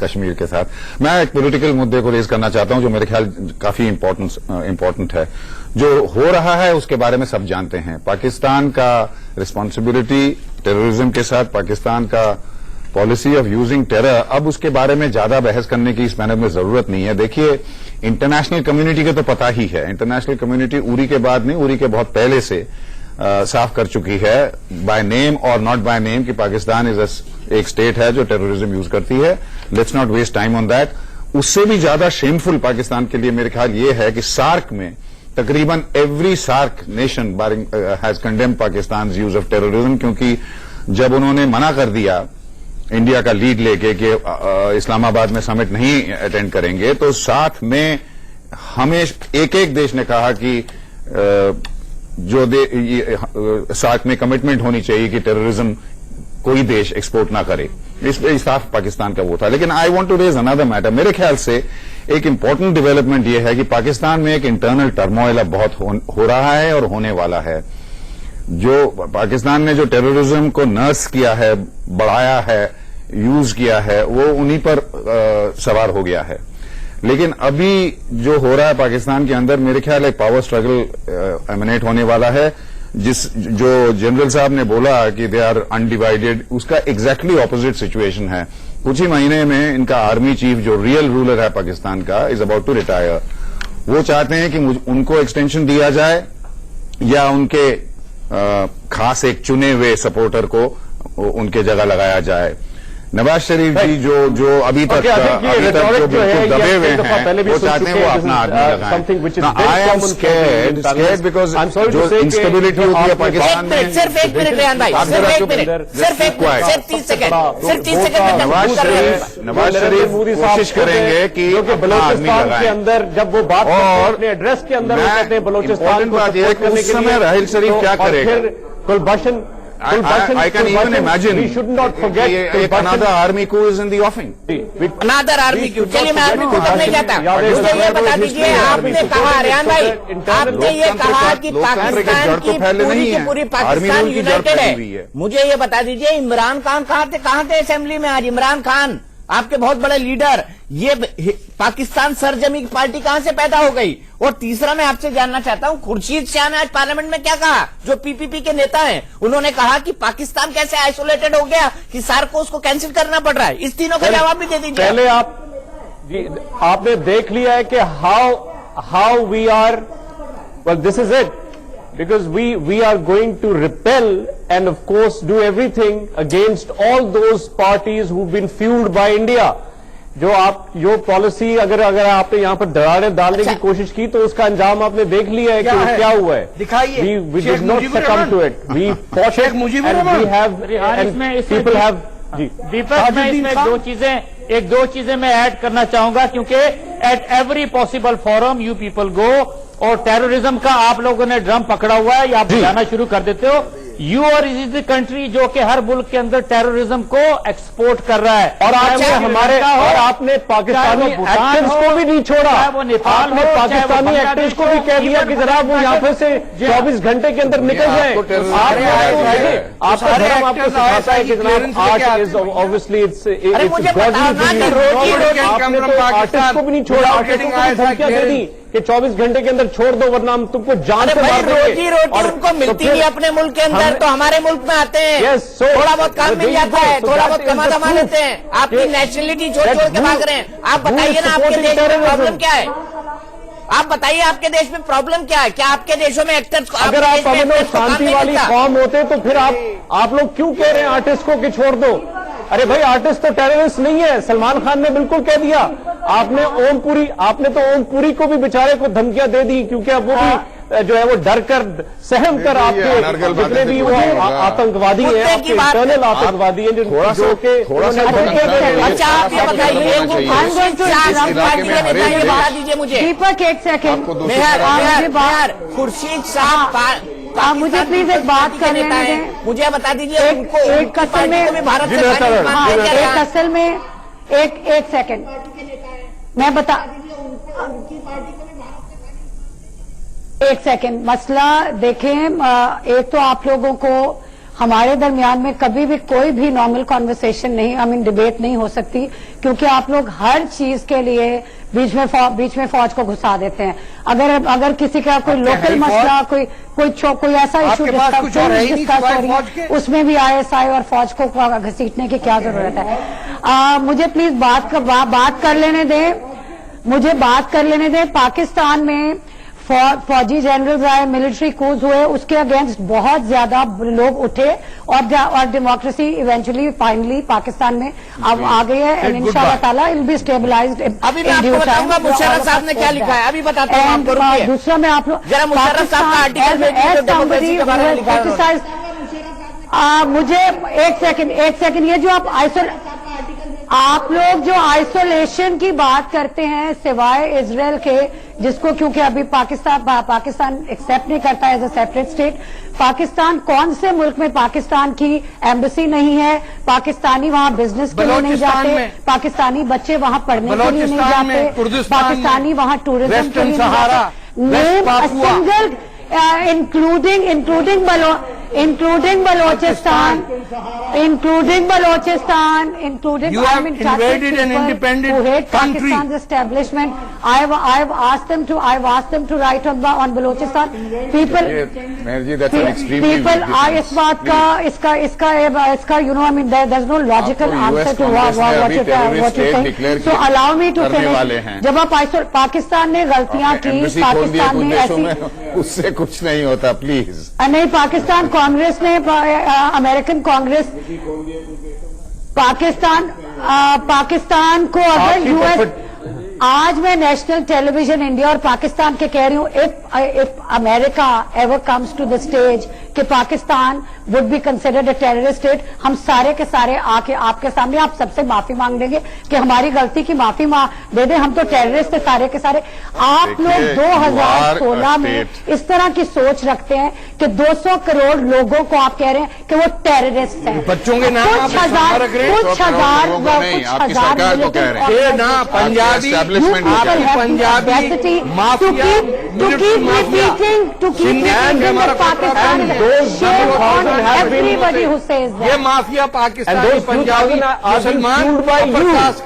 कश्मीर के साथ। मैं एक पॉलिटिकल मुद्दे को रेज करना चाहता हूं जो मेरे ख्याल काफी इंपॉर्टेंट है। जो हो रहा है उसके बारे में सब जानते हैं। पाकिस्तान का रिस्पांसिबिलिटी टेररिज्म के साथ, पाकिस्तान का पॉलिसी ऑफ यूजिंग टेरर, अब उसके बारे में ज्यादा बहस करने की इस पैनल में जरूरत नहीं है। देखिए, इंटरनेशनल कम्युनिटी के तो पता ही है, इंटरनेशनल कम्युनिटी उरी के बाद नहीं, उरी के बहुत पहले से साफ कर चुकी है बाय नेम और नॉट बाय नेम कि पाकिस्तान एक स्टेट है जो टेररिज्म यूज करती है। Let's not waste time on that. उससे भी ज्यादा शेमफुल पाकिस्तान के लिए मेरे ख्याल ये है कि सार्क में तकरीबन every SAARC nation has condemned Pakistan use of terrorism, क्योंकि जब उन्होंने मना कर दिया इंडिया का लीड लेके कि इस्लामाबाद में समिट नहीं अटेंड करेंगे, तो साथ में हमेशा एक देश ने कहा कि जो साथ में कमिटमेंट होनी चाहिए कि टेररिज्म कोई देश एक्सपोर्ट ना करे। इस साफ पाकिस्तान का वो था। लेकिन I want to raise another matter. मेरे ख्याल से एक इंपॉर्टेंट डेवलपमेंट ये है कि पाकिस्तान में एक इंटरनल टर्मोइल अब बहुत हो रहा है और होने वाला है। जो पाकिस्तान ने जो टेररिज्म को नर्स किया है, बढ़ाया है, यूज किया है, वो उन्हीं पर सवार हो गया है। लेकिन अभी जो हो रहा है पाकिस्तान के अंदर, मेरे ख्याल एक पावर स्ट्रगल एमिनेट होने वाला है। जो जनरल साहब ने बोला कि दे आर अनडिवाइडेड, उसका एग्जैक्टली ऑपोजिट सिचुएशन है। कुछ ही महीने में इनका आर्मी चीफ जो रियल रूलर है पाकिस्तान का इज अबाउट टू रिटायर। वो चाहते हैं कि उनको एक्सटेंशन दिया जाए या उनके खास एक चुने हुए सपोर्टर को उनके जगह लगाया जाए। नवाज शरीफ जी जो अभी तक जो बिल्कुल दबे हुए हैं, वो चाहते हैं वो अपना आदमी लगाएं। आई एम स्कैर्ड बिकॉज जो इंस्टेबिलिटी होती है पाकिस्तान में। सिर्फ एक मिनट रेहान भाई, सिर्फ 30 सेकंड। नवाज शरीफ कोशिश करेंगे कि बलूचिस्तान के अंदर जब वो बात अपने एड्रेस के अंदर वो कहते हैं बलूचिस्तान बात यह है कि उस समय राहिल शरीफ क्या करेगा? Kulbhushan I can even imagine. We should not forget एक another army coup is in the offing. Another army क्यों? चलिए मैं आर्मी coup तक नहीं जाता। मुझे ये बता दीजिए, आपने कहा रेहान भाई, आपने ये कहा कि पाकिस्तान की पूरी पाकिस्तान यूनाइटेड है। मुझे ये बता दीजिए, इमरान खान कहाँ थे असेंबली में आज? इमरान खान आपके बहुत बड़े लीडर, ये पाकिस्तान सरजमी की पार्टी कहां से पैदा हो गई? और तीसरा मैं आपसे जानना चाहता हूं, खुर्शीद शाह ने आज पार्लियामेंट में क्या कहा? जो पीपीपी के नेता हैं, उन्होंने कहा कि पाकिस्तान कैसे आइसोलेटेड हो गया कि सार्क को उसको कैंसिल करना पड़ रहा है। इस तीनों का जवाब भी दे दीजिए। पहले आपने देख लिया है कि how we are, well this is it, because we are going to repel and of course do everything against all those parties who've been fueled by India. जो पॉलिसी अगर आपने यहाँ पर दरारें डालने की कोशिश की तो उसका अंजाम आपने देख लिया है कि क्या हुआ है। दिखाइए। We did not succumb to it. We fought it and we have and people have। दीपक, मैं इसमें एक दो चीजें मैं ऐड करना चाहूंगा, क्योंकि at every possible forum you people go और टेररिज्म का आप लोगों ने ड्रम पकड़ा हुआ है, या आप जाना शुरू कर देते हो। यू और इज द कंट्री जो कि हर मुल्क के अंदर टेररिज्म को एक्सपोर्ट कर रहा है। और आपने पाकिस्तानी एक्टर्स को भी नहीं छोड़ा, वो नेपाल आपने पाकिस्तानी एक्टर्स को भी कह दिया कि जरा वो यहाँ पे से 24 घंटे के अंदर निकल जाए। आपका धर्म आपको सिखाता है कि जनाब आर्ट इज ऑब्वियसली इट्स आपने तो आर्टिस्ट को भी नहीं छोड़ा, आर्टिस्ट को धमकियां दे दी कि 24 घंटे के अंदर छोड़ दो वरना हम तुमको जान से मार देंगे। रोजी उनको मिलती नहीं अपने मुल्क के अंदर, तो हमारे मुल्क में आते हैं। थोड़ा बहुत काम मिल जाता है, थोड़ा बहुत कमा धमा लेते हैं। आपकी नेशनलिटी छोड़ के भाग रहे हैं। आप बताइए ना, आपके देश में प्रॉब्लम क्या है? आप बताइए आपके देश में प्रॉब्लम क्या है? क्या आपके देशों में एक्टर्स, अगर आप अमन और शांति वाली कौम होते तो फिर आप लोग क्यों कह रहे हैं आर्टिस्ट को कि छोड़ दो? अरे भाई, आर्टिस्ट तो टेररिस्ट नहीं है। सलमान खान ने बिल्कुल कह दिया। आपने तो ओम पुरी को भी बेचारे को धमकियां दे दी, क्योंकि अब वो भी जो है वो डर कर सहम कर आपके जितने भी वो आतंकवादी हैं, आपके इंटरनल आतंकवादी हैं जो कि अच्छा आप ये बताइए, बता दीजिए मुझे दीपक, एक सेकेंड, खुर्शीद साहब मुझे प्लीज एक बात करने दें। मुझे बता दीजिए, एक असल में भारत एक असल में एक सेकंड मैं बता, एक सेकंड मसला देखें। एक तो आप लोगों को हमारे दरमियान में कभी भी कोई भी नॉर्मल कॉन्वर्सेशन नहीं, डिबेट नहीं हो सकती, क्योंकि आप लोग हर चीज के लिए बीच में फौज को घुसा देते हैं। अगर किसी का कोई लोकल मसला, कोई ऐसा इशू डिस्कस हो रही है, उसमें भी ISI और फौज को घसीटने की क्या जरूरत है? मुझे प्लीज बात कर लेने दें, मुझे बात कर लेने दें। पाकिस्तान में फौजी जनरल आए, मिलिट्री कूज हुए, उसके अगेंस्ट बहुत ज्यादा लोग उठे और डेमोक्रेसी इवेंचुअली फाइनली पाकिस्तान में अब आ गई है। एंड इंशाल्लाह ताला इट विल बी स्टेबलाइज्ड। अभी मैं आपको बताऊंगा मुशर्रफ साहब ने क्या लिखा है, अभी बताता हूं आपको। दूसरा मैं आप लोग जरा मुशर्रफ साहब का आर्टिकल मुझे एक सेकंड ये जो आप लोग जो आइसोलेशन की बात करते हैं सिवाय इजराइल के, जिसको क्योंकि अभी पाकिस्तान एक्सेप्ट नहीं करता as a separate state. Pakistan कौन से मुल्क में पाकिस्तान की एम्बेसी नहीं है? पाकिस्तानी वहां बिजनेस के लिए नहीं जाते, पाकिस्तानी बच्चे वहां पढ़ने के लिए नहीं जाते, पाकिस्तानी वहां टूरिज्म के लिए नहीं जाते। Name a single including Balochistan, You have invaded an independent who hate country. Pakistan's establishment. I've asked them to write on Balochistan. People, that's an extreme इस बात का इसका there's no logical answer to what you're saying. So allow me to finish. जब आप पाकिस्तान ने गलतियां की, पाकिस्तान में ऐसी उससे कुछ नहीं होता, प्लीज। नहीं, पाकिस्तान कांग्रेस ने, अमेरिकन कांग्रेस, पाकिस्तान को अगर यूएस आज मैं नेशनल टेलीविजन इंडिया और पाकिस्तान के कह रही हूं, if America ever comes to the stage कि Pakistan would be considered a terrorist state, हम सारे के सारे आके आपके सामने आप सबसे माफी मांग लेंगे कि हमारी गलती की माफी दे दें, हम तो टेररिस्ट थे सारे के सारे। आप लोग 2016 में इस तरह की सोच रखते हैं कि 200 करोड़ लोगों को आप कह रहे हैं कि वो टेररिस्ट हैं। बच्चों के नाम कुछ हजार Punjabi everybody who says that. ये माफिया पाकिस्तानी पंजाबी मुसलमान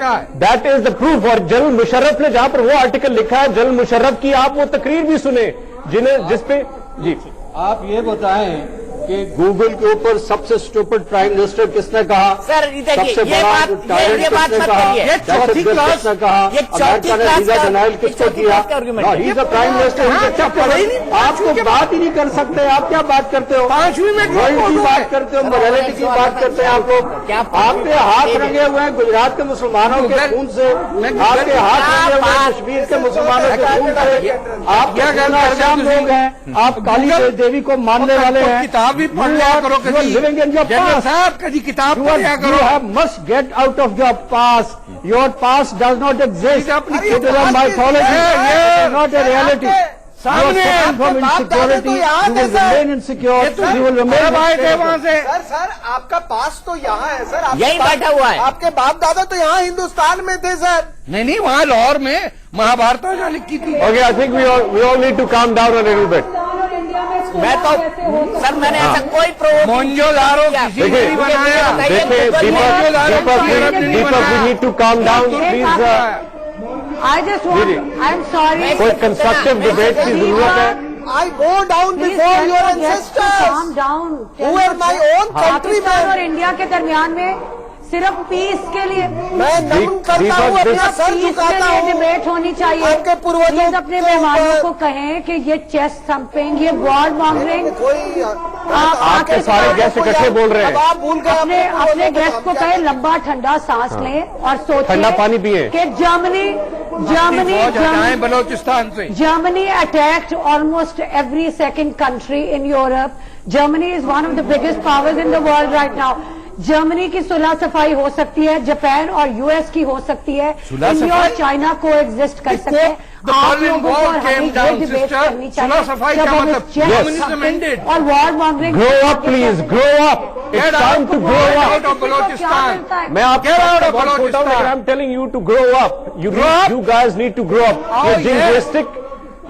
का है। That is the proof. और जनरल मुशर्रफ ने जहां पर वो आर्टिकल लिखा है, जनरल मुशर्रफ की आप वो तकरीर भी सुने जिसपे जी आप ये बताएं कि गूगल के ऊपर सबसे स्टूपिड प्राइम मिनिस्टर किसने कहा? सर देखिए ये बात मत करिए, ये चौथी क्लास ने कहा, अमेरिका ने वीजा डिनाइल किसको किया? He is the prime minister. आपको बात ही नहीं कर सकते, आप क्या बात करते हो? 5वीं में की बात करते हो, मोरालिटी की बात करते हैं आप लोग। आपके हाथ रंगे हुए हैं गुजरात के मुसलमानों के खून से, आपके हाथ रंगे हुए हैं कश्मीर के मुसलमानों के खून से। आप क्या कहना आजाम लोग हैं, आप काली देवी को मानने वाले हैं। किताब भी पढ़ लिया करो कभी, जनरल साहब कभी किताब पढ़ा करो। You must get out of your past. Your past does not exist. It is a mythology. It is not a reality. सामने from insecurity, you will remain insecure. You will remain वहाँ से। Sir आपका पास तो यहाँ है sir, यही बैठा हुआ है। आपके बाप दादा तो यहाँ हिंदुस्तान में थे सर। नहीं वहाँ लाहौर में महाभारत जो लिखी थी। Okay, I think we all need to calm down a little bit. मैं तो सर मैंने ऐसा कोई प्रोवोक मोहनजोदारो किसी ने नहीं बनाया। देखिए Deepak, we need to calm down please. I just want, I'm sorry. कोई कंस्ट्रक्टिव डिबेट की जरूरत है। I go down before your ancestors. Calm down. Who are my own Pakistan और countrymen. इंडिया के दरमियान में सिर्फ पीस के लिए मैं नमन करता हूँ, अपना सर झुकाता हूँ। डिबेट होनी चाहिए। आपके पूर्वजों प्लीज अपने मेहमानों को कहें कि ये चेस्ट थम्पिंग, ये वॉर मॉन्गरिंग, आपके सारे गेस्ट इकट्ठे बोल रहे हैं। आप भूल गए अपने गेस्ट को कहे लंबा ठंडा सांस लें और सोचें ठंडा पानी पिए कि बलोचिस्तान से Germany attacked almost every second country in Europe. Germany is one of the biggest powers in the world right now. Germany की सुलह सफाई हो सकती है, जापान और यूएस की हो सकती है, इंडिया और चाइना को एग्जिस्ट कर सकते हैं। आप लोगों को और हमें ये डिबेट करनी चाहिए जब हम और war mongering. Grow up please, grow up, it's time to grow up. मैं आपको I am telling you to grow up, you guys need to grow up.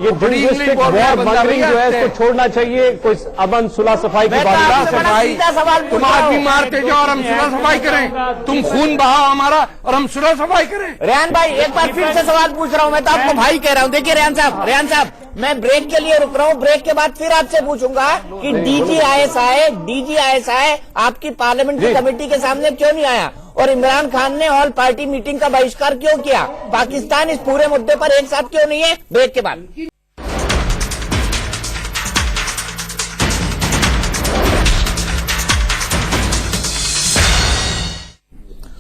ये जिंदगिस्टिक वॉर मॉन्गरिंग जो है इसको छोड़ना चाहिए। कोई अमन सुलह सफाई की बात तुम आदमी मारते जाओ और हम सुलह सफाई करें, तुम खून बहाओ हमारा और हम सुलह सफाई करें। रेहान भाई एक बार फिर से सवाल पूछ रहा हूँ, मैं तो आपको भाई कह रहा हूँ। देखिए रेहान साहब, मैं ब्रेक के लिए रुक रहा हूँ, ब्रेक के बाद फिर आपसे पूछूंगा कि DGISI आपकी पार्लियामेंट्री कमेटी के सामने क्यों नहीं आया और इमरान खान ने ऑल पार्टी मीटिंग का बहिष्कार क्यों किया? पाकिस्तान इस पूरे मुद्दे पर एक साथ क्यों नहीं है? ब्रेक के बाद।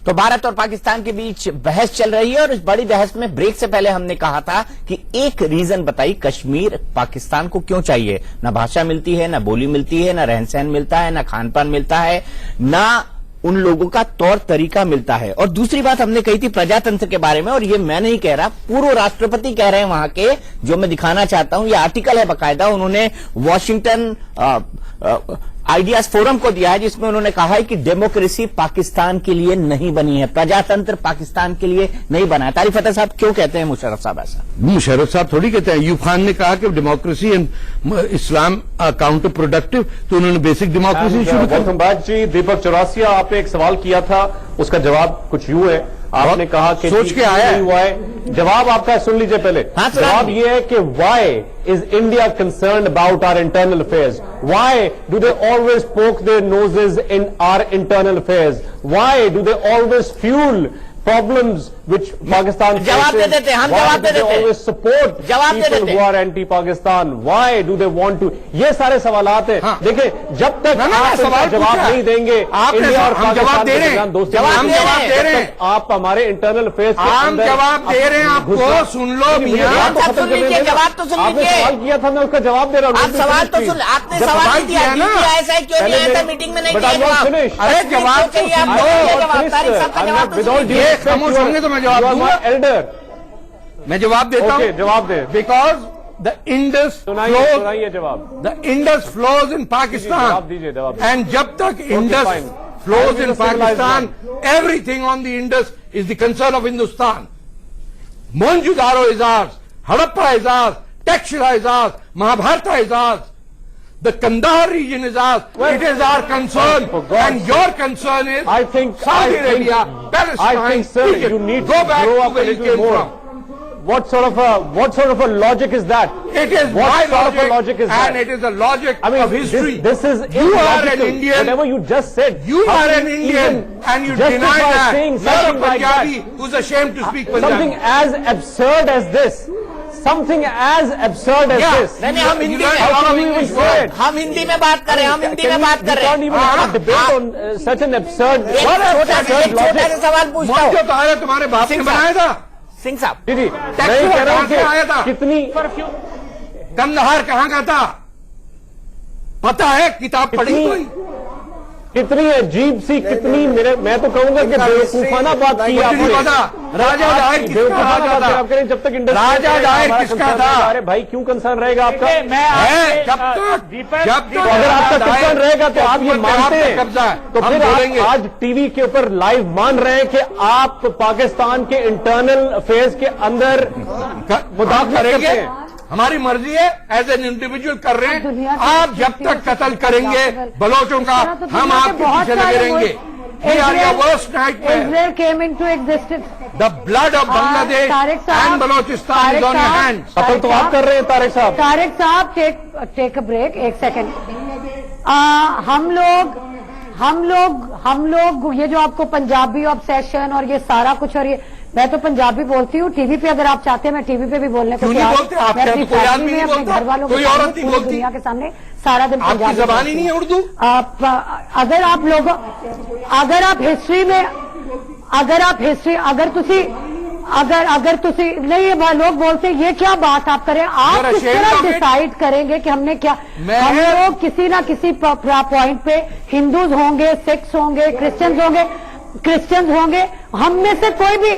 तो भारत और पाकिस्तान के बीच बहस चल रही है और इस बड़ी बहस में ब्रेक से पहले हमने कहा था कि एक रीजन बताइए कश्मीर पाकिस्तान को क्यों चाहिए। ना भाषा मिलती है, ना बोली मिलती है, ना रहन सहन मिलता है, ना खान पान मिलता है, ना उन लोगों का तौर तरीका मिलता है। और दूसरी बात हमने कही थी प्रजातंत्र के बारे में, और ये मैं नहीं कह रहा, पूर्व राष्ट्रपति कह रहे हैं वहां के, जो मैं दिखाना चाहता हूं। ये आर्टिकल है बकायदा, उन्होंने वॉशिंगटन आइडियाज फोरम को दिया है, जिसमें उन्होंने कहा है कि डेमोक्रेसी पाकिस्तान के लिए नहीं बनी है, प्रजातंत्र पाकिस्तान के लिए नहीं बना है। तारिक अता साहब क्यों कहते हैं मुशर्रफ साहब ऐसा? मुशर्रफ साहब थोड़ी कहते हैं। यूब खान ने कहा कि democracy and Islam counter productive, तो उन्होंने बेसिक डेमोक्रेसी शुरू की। जी दीपक चौरासिया, आपने एक सवाल किया था, उसका जवाब कुछ यूं है। आपने कहा कि सोच के आया है। जवाब आपका सुन लीजिए पहले। जवाब ये है कि why is India concerned about our internal affairs? Why do they always poke their noses in our internal affairs? Why do they always fuel problems which Pakistan जवाब दे देते, हम जवाब दे देते, always support जवाब दे people देते। who are anti-Pakistan. Why do they want to? ये सारे सवालात हैं। देखिए, जब तक आप इसका जवाब नहीं देंगे, इंडिया और पाकिस्तान के दरमियान दोस्ती, हम जवाब दे रहे हैं, आप हमारे इंटरनल अफेयर्स के हम अंदर जवाब दे रहे हैं आपको, सुन लो मियां। सुन लीजिए, जवाब तो सुन आपने लीजिए। सवाल किया था, मैं उसका जवाब दे रहा हूँ। आप सवाल तो सुन, आपने सवाल नहीं दिया ना, ऐसा है क्यों नहीं आया था मीटिंग में, नहीं दिया जवाब। अरे जवाब तो चाहिए आपको, जवाब तारिक साहब का जवाब तो सुन लीजिए। ये खामोश होंगे तो मैं जवाब दूंगा। एल्डर, मैं जवाब देता हूँ, जवाब दे। बिकॉज द इंडस सुनाइए जवाब। द इंडस फ्लोज इन जवाब पाकिस्तान, दीजिए, जवाब। एंड जब तक Indus fine. flows in I'm a civilized Pakistan, everything on the Indus is the concern of Hindustan. Mohenjo-daro is ours, Harappa is ours, Takshila is ours, Mahabharata is ours. The Kandahar region is ours. It is our concern, and your concern is Saudi Arabia, Palestine, I think, sir, Egypt. you need Go to back grow to up a where you little came more. from. What sort of a logic is that? It is What my sort of a logic is that? and it is the logic I mean, of history. This is You are an illogical. Indian. Whatever you just said. You how are can an you Indian, even and you justify deny that. saying Not a something like that? Punjabi who's ashamed to speak Punjabi. Something as absurd as this. Something as absurd as Yeah. this. नहीं, हम Hindi You में, learn How how can to you even English say word. it? हम हिंदी में बात करें, हम हिंदी में बात We करें। can't even have a debate on such an absurd. एक छोटा सा सवाल पूछता हूँ, मोहनजो दारो तुम्हारे बाप ने सिंह बनाया था, सिंह साहब। जी जी, टैक्स मैं कह रहा कहाँ से आया था? हूँ कि कितनी कंदहार कहाँ का था, पता है? किताब पढ़ी कोई? कितनी अजीब सी, कितनी मैं तो कहूंगा कि बेवकूफाना बात की कुछ नहीं आपने। पता। राजा दाहिर किसका बेवकूफाना राजा बात था? आप करें, जब तक इंडस्ट्री राजा दाहिर किसका था? अरे भाई, क्यों कंसर्न रहेगा आपका? मैं है, जब तक तो अगर आपका कंसर्न रहेगा तो आप ये मानते हैं, कब्जा है, तो हम फिर बोलेंगे। आप आज टीवी के ऊपर लाइव मान रहे हैं कि आप पाकिस्तान के इंटरनल अफेयर्स के अंदर मुदाखलत करेंगे, करते हैं। हमारी मर्जी है, एज एन इंडिविजुअल कर रहे दुनिया हैं। की आप जब तक कत्ल करेंगे बलोचों का, हम आपके पीछे लगे रहेंगे। We are your worst nightmare. Israel came into existence. The blood of Bangladesh Tariq साहब, and Balochistan is on your hands. कत्ल तो आप कर रहे हैं तारिक साहब। तारिक साहब, टेक अ ब्रेक, एक सेकंड। हम लोग ये जो आपको पंजाबी ऑब्सेशन और ये सारा कुछ, और ये मैं तो पंजाबी बोलती हूँ। टीवी पे अगर आप चाहते हैं मैं टीवी पे भी बोलने को क्यों नहीं तैयार बोलते? आप मैं क्या अपनी तो कोई आदमी फैमिली में, नहीं अपने बोलता? घर वालों के कोई सामने, औरत नहीं पूरी बोलती? दुनिया के सामने सारा दिन आपकी पंजाबी जबान बोलती ही नहीं है हूँ। उर्दू? अगर तुसी नहीं, ये लोग बोलते हैं, ये क्या बात आप करें? आप You're किस ashamed तरह of it? डिसाइड करेंगे कि हमने क्या? मैं- हम लोग किसी ना किसी पॉइंट पे हिंदूज होंगे, सिख्स होंगे, क्रिश्चियंस होंगे, हम में से कोई भी।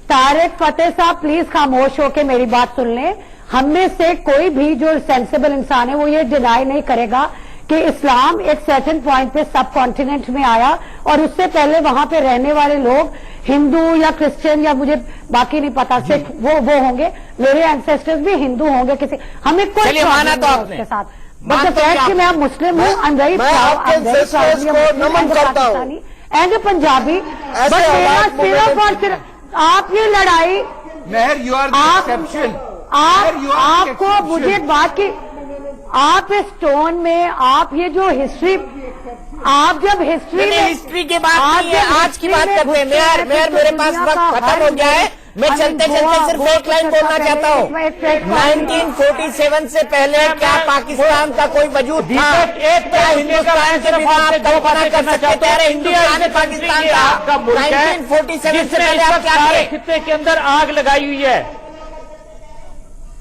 तारिक फतेह साहब, प्लीज खामोश होके मेरी बात सुन लें। हम में से कोई भी जो सेंसिबल इंसान है वो ये डिनाई नहीं करेगा कि इस्लाम एक सर्टेन पॉइंट पे सब कॉन्टिनेंट में आया, और उससे पहले वहां पे रहने वाले लोग हिंदू या क्रिश्चियन या मुझे बाकी नहीं पता, सिख वो होंगे। मेरे एंसेस्टर्स भी हिंदू होंगे, किसी हमें कोई चलिए, प्रॉब्लम माना तो नहीं है आपने। उसके साथ। मान बट द तो फैक्ट क्या कि मैं मुस्लिम हूँ, आई एम वेरी मैं आपके ancestors को नमन करता हूँ। एंड पंजाबी, ऐसे बट मेरा हालात सिर्फ और सिर्फ आप ये लड़ाई, मेहर, यू आर द आप एक्सेप्शन। आपको मुझे एक बात की, आप इस टोन में, आप ये जो हिस्ट्री, आप जब हिस्ट्री में, हिस्ट्री की बात नहीं है, आज की बात करते हैं। मेयर मेरे पास वक्त खत्म हो गया है। मैं चलते चलते सिर्फ एक लाइन बोलना चाहता हूँ। 1947 से पहले क्या पाकिस्तान का कोई वजूद था? क्या हिंदुस्तान के बिना आप कल्पना कर सकते थे? अरे हिंदुस्तान पाकिस्तान का 1947 से पहले आप क्या थे? खित्ते के अंदर आग लगाई हुई है।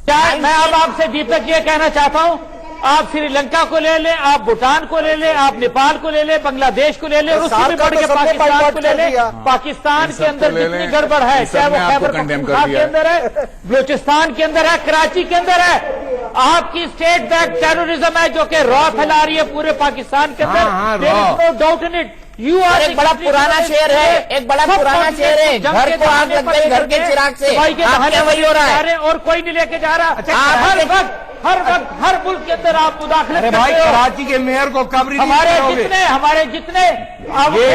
क्या मैं अब आपसे दीपक ये कहना चाहता हूं, आप श्रीलंका को ले लें, आप भूटान को ले लें, आप नेपाल को ले लें, बांग्लादेश को ले लें, और उससे भी बढ़ के पाकिस्तान को ले लें। पाकिस्तान के अंदर जितनी गड़बड़ है, चाहे वो खैबर पख्तूनख्वा के अंदर है, बलूचिस्तान के अंदर है, कराची के अंदर है, आपकी स्टेट बैक टेररिज्म है जो कि रॉ फैला रही है पूरे पाकिस्तान के अंदर। There is no doubt in it. एक बड़ा पुराना शेर है, एक बड़ा पुराना शेर है, घर को आग लग गई घर के चिराग से। क्या वही हो रहा है? और कोई नहीं लेके जा रहा। हर वक्त हर मुल्क के अंदर आप मुदाखलत अरे करते भाई, हो। कराची के मेयर को कब रिलीज हमारे करोगे? जितने अब ये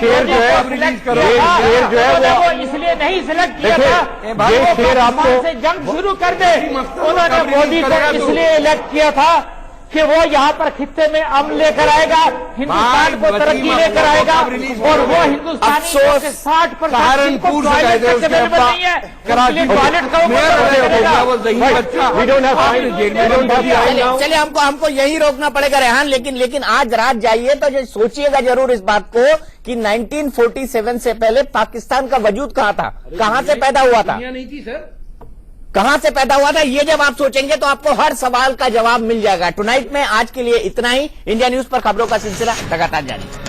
शेर जो है, वो इसलिए नहीं सिलेक्ट किया था, ये शेर आपको से जंग शुरू कर दे। उन्होंने मोदी को इसलिए इलेक्ट किया था کہ وہ यहाँ पर खित्ते में अमन लेकर आएगा, हिंदुस्तान को तरक्की लेकर आएगा, और वो हिंदुस्तानी 60% सहारनपुर से गए थे उसके अब्बा कराची टॉयलेट का चलिए हमको यही रोकना पड़ेगा रेहान, लेकिन आज रात जाइए तो सोचिएगा जरूर इस बात को कि 1947 से पहले पाकिस्तान का वजूद कहां था, कहां से पैदा हुआ था, नहीं थी सर, कहां से पैदा हुआ था। ये जब आप सोचेंगे तो आपको हर सवाल का जवाब मिल जाएगा। टुनाइट में आज के लिए इतना ही। इंडिया न्यूज पर खबरों का सिलसिला लगातार जारी।